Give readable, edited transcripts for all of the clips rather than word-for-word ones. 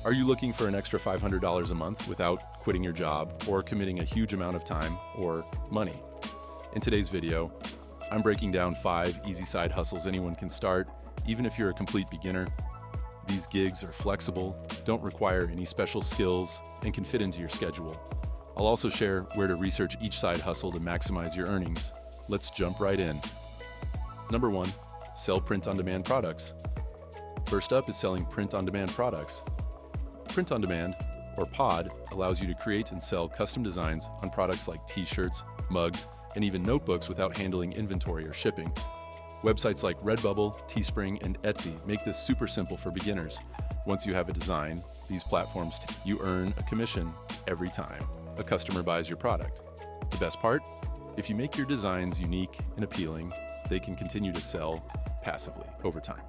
Are you looking for an extra $500 a month without quitting your job or committing a huge amount of time or money? In today's video, I'm breaking down 5 easy side hustles anyone can start, even if you're a complete beginner. These gigs are flexible, don't require any special skills, and can fit into your schedule. I'll also share where to research each side hustle to maximize your earnings. Let's jump right in. Number 1, sell print-on-demand products. First up is selling print-on-demand products. Print-on-demand, or POD, allows you to create and sell custom designs on products like t-shirts, mugs, and even notebooks without handling inventory or shipping. Websites like Redbubble, Teespring, and Etsy make this super simple for beginners. Once you have a design, these platforms, you earn a commission every time a customer buys your product. The best part? If you make your designs unique and appealing, they can continue to sell passively over time.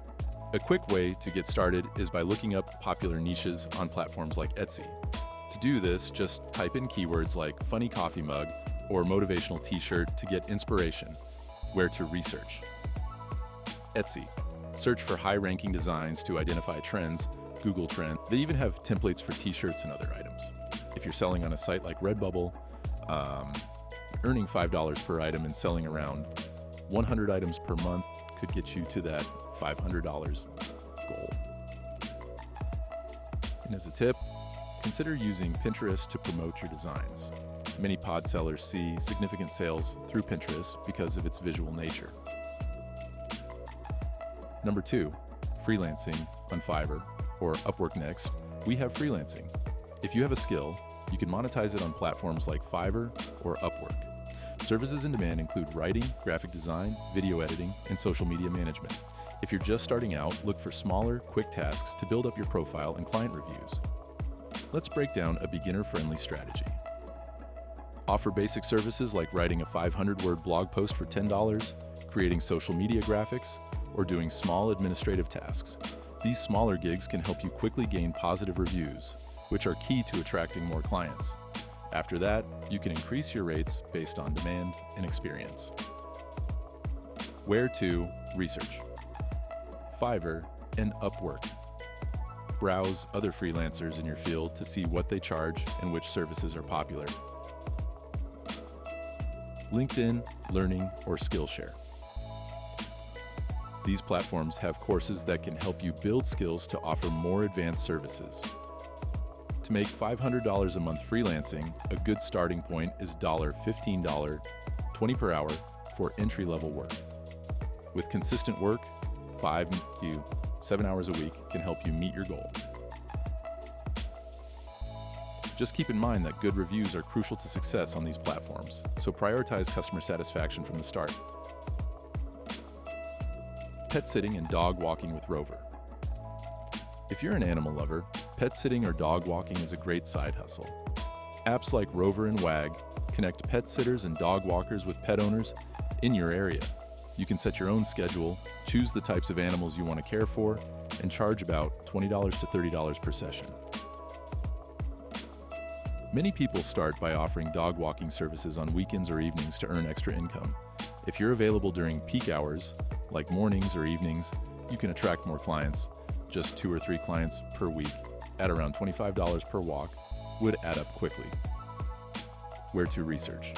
A quick way to get started is by looking up popular niches on platforms like Etsy. To do this, just type in keywords like funny coffee mug or motivational t-shirt to get inspiration. Where to research. Etsy. Search for high-ranking designs to identify trends, Google Trends. They even have templates for t-shirts and other items. If you're selling on a site like Redbubble, earning $5 per item and selling around 100 items per month could get you to that $500 goal. And as a tip, consider using Pinterest to promote your designs. Many pod sellers see significant sales through Pinterest because of its visual nature. Number 2, freelancing on Fiverr or Upwork. Next, we have freelancing. If you have a skill, you can monetize it on platforms like Fiverr or Upwork. Services in demand include writing, graphic design, video editing, and social media management. If you're just starting out, look for smaller, quick tasks to build up your profile and client reviews. Let's break down a beginner-friendly strategy. Offer basic services like writing a 500-word blog post for $10, creating social media graphics, or doing small administrative tasks. These smaller gigs can help you quickly gain positive reviews, which are key to attracting more clients. After that, you can increase your rates based on demand and experience. Where to research. Fiverr and Upwork. Browse other freelancers in your field to see what they charge and which services are popular. LinkedIn, Learning, or Skillshare. These platforms have courses that can help you build skills to offer more advanced services. To make $500 a month freelancing, a good starting point is $15, 20 per hour for entry-level work. With consistent work, 7 hours a week can help you meet your goal. Just keep in mind that good reviews are crucial to success on these platforms, so prioritize customer satisfaction from the start. Pet sitting and dog walking with Rover. If you're an animal lover, pet sitting or dog walking is a great side hustle. Apps like Rover and Wag connect pet sitters and dog walkers with pet owners in your area. You can set your own schedule, choose the types of animals you want to care for, and charge about $20 to $30 per session. Many people start by offering dog walking services on weekends or evenings to earn extra income. If you're available during peak hours, like mornings or evenings, you can attract more clients. Just 2 or 3 clients per week at around $25 per walk would add up quickly. Where to research.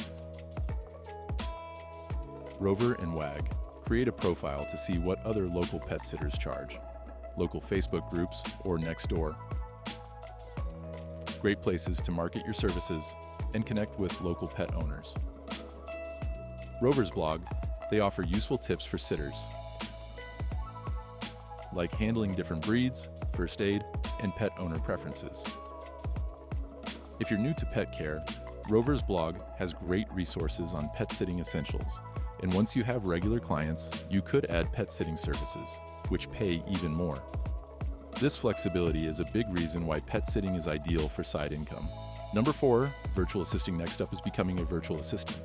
Rover and Wag. Create a profile to see what other local pet sitters charge. Local Facebook groups or Nextdoor. Great places to market your services and connect with local pet owners. Rover's blog. They offer useful tips for sitters, like handling different breeds, first aid, and pet owner preferences. If you're new to pet care, Rover's blog has great resources on pet sitting essentials, and once you have regular clients, you could add pet sitting services, which pay even more. This flexibility is a big reason why pet sitting is ideal for side income. Number 4, virtual assisting. Next up is becoming a virtual assistant.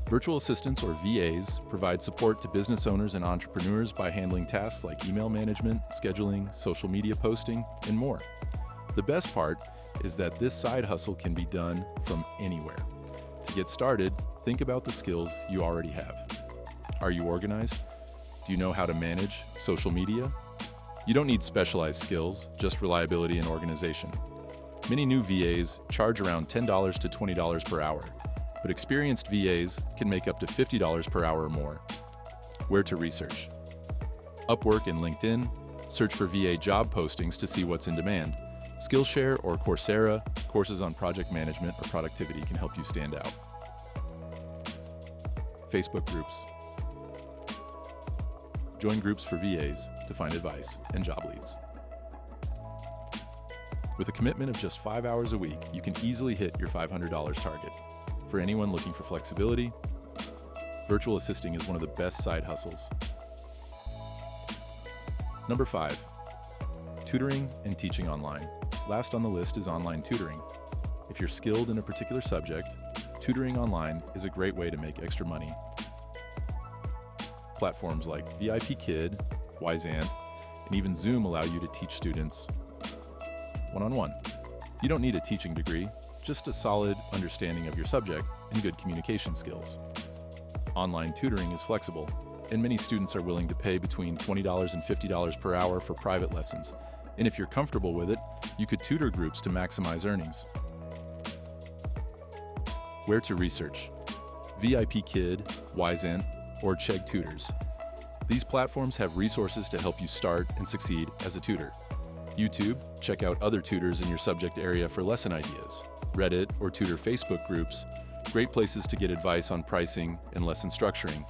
Virtual assistants, or VAs, provide support to business owners and entrepreneurs by handling tasks like email management, scheduling, social media posting, and more. The best part is that this side hustle can be done from anywhere. To get started, think about the skills you already have. Are you organized? Do you know how to manage social media? You don't need specialized skills, just reliability and organization. Many new VAs charge around $10 to $20 per hour, but experienced VAs can make up to $50 per hour or more. Where to research? Upwork and LinkedIn. Search for VA job postings to see what's in demand. Skillshare or Coursera, courses on project management or productivity can help you stand out. Facebook groups. Join groups for VAs to find advice and job leads. With a commitment of just 5 hours a week, you can easily hit your $500 target. For anyone looking for flexibility, virtual assisting is one of the best side hustles. Number 5, tutoring and teaching online. Last on the list is online tutoring. If you're skilled in a particular subject, tutoring online is a great way to make extra money. Platforms like VIP Kid, Wyzant, and even Zoom allow you to teach students one-on-one. You don't need a teaching degree, just a solid understanding of your subject and good communication skills. Online tutoring is flexible, and many students are willing to pay between $20 and $50 per hour for private lessons. And if you're comfortable with it, you could tutor groups to maximize earnings. Where to research? VIP Kid, Wyzant, or Chegg Tutors. These platforms have resources to help you start and succeed as a tutor. YouTube, check out other tutors in your subject area for lesson ideas. Reddit or tutor Facebook groups, great places to get advice on pricing and lesson structuring.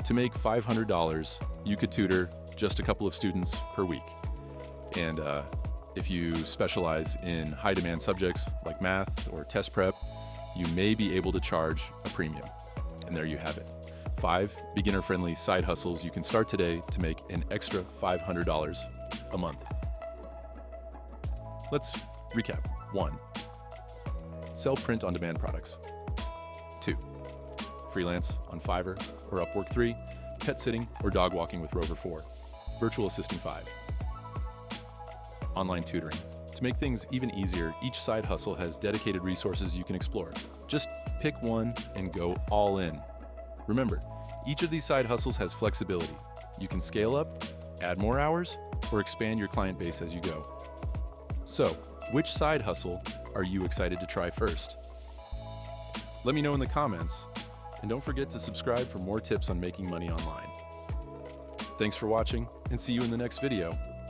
To make $500, you could tutor just a couple of students per week. And if you specialize in high-demand subjects like math or test prep, you may be able to charge a premium. And there you have it. 5 beginner-friendly side hustles you can start today to make an extra $500 a month. Let's recap. 1, sell print-on-demand products. 2, freelance on Fiverr or Upwork. 3, pet sitting or dog walking with Rover. 4, virtual assistant. 5, online tutoring. To make things even easier, each side hustle has dedicated resources you can explore. Just pick one and go all in. Remember, each of these side hustles has flexibility. You can scale up, add more hours, or expand your client base as you go. So, which side hustle are you excited to try first? Let me know in the comments, and don't forget to subscribe for more tips on making money online. Thanks for watching, and see you in the next video.